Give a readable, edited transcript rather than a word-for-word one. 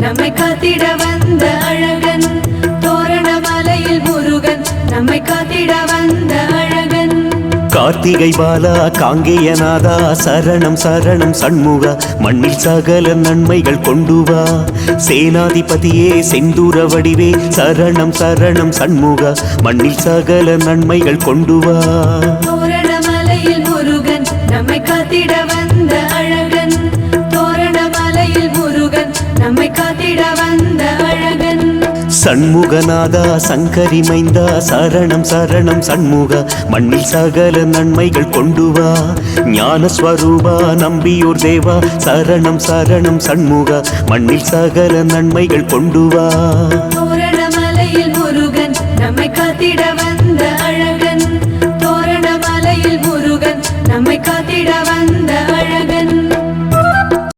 நம்மை காத்திட வந்த அழகன், தோரணமலையில் முருகன் நம்மை காத்திட வந்த அழகன். கார்த்திகை பாலா காங்கேயநாதா சரணம் சரணம் சண்முகா, மண்ணில் சகல நன்மைகள் கொண்டு வா. சேனாதிபதியே செந்தூர வடிவே சரணம் சரணம் சண்முகா, மண்ணில் சகல நன்மைகள் கொண்டு வா. தோரணமலையில் முருகன் நம்மை காத்திட வந்த அழகன், தோரணமலையில் முருகன் நம்மை காத்திட வந்த அழகன். சண்முகநாதா சங்கரி மைந்தா சரணம் சரணம் சண்முகா, மண்ணில் சகல நன்மைகள் கொண்டு வா. ஞானஸ்வரூபா நம்பியூர் தேவா சரணம் சரணம் சண்முகா, மண்ணில் சகல நன்மைகள் கொண்டு வா. தோரணமலையில் முருகன் நம்மை காத்திட வந்த அழகன், தோரணமலையில் முருகன் நம்மை காத்திட